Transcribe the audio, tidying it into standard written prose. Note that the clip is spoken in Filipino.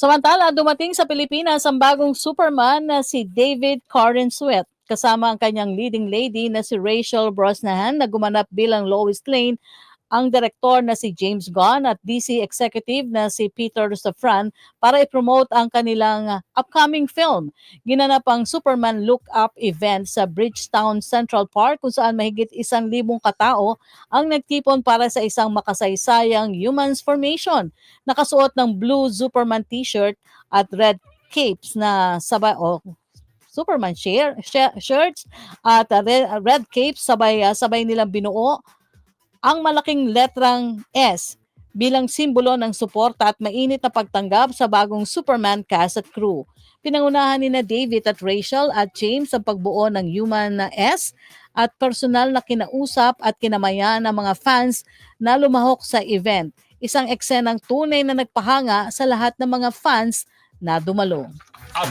Samantala, dumating sa Pilipinas ang bagong Superman na si David Corenswet kasama ang kanyang leading lady na si Rachel Brosnahan na gumanap bilang Lois Lane, ang direktor na si James Gunn at DC executive na si Peter Safran para i-promote ang kanilang upcoming film. Ginanap ang Superman Look Up event sa Bridgetown Central Park kung saan mahigit 1,000 katao ang nagtipon para sa isang makasaysayang Humans Formation. Nakasuot ng blue Superman t-shirt at red capes na sabay Superman shirts at red capes sabay nilang binuo ang malaking letrang S bilang simbolo ng suporta at mainit na pagtanggap sa bagong Superman cast at crew. Pinangunahan ni na David at Rachel at James ang pagbuo ng Human na S at personal na kinausap at kinamayan ng mga fans na lumahok sa event. Isang eksenang tunay na nagpahanga sa lahat ng mga fans na dumalo.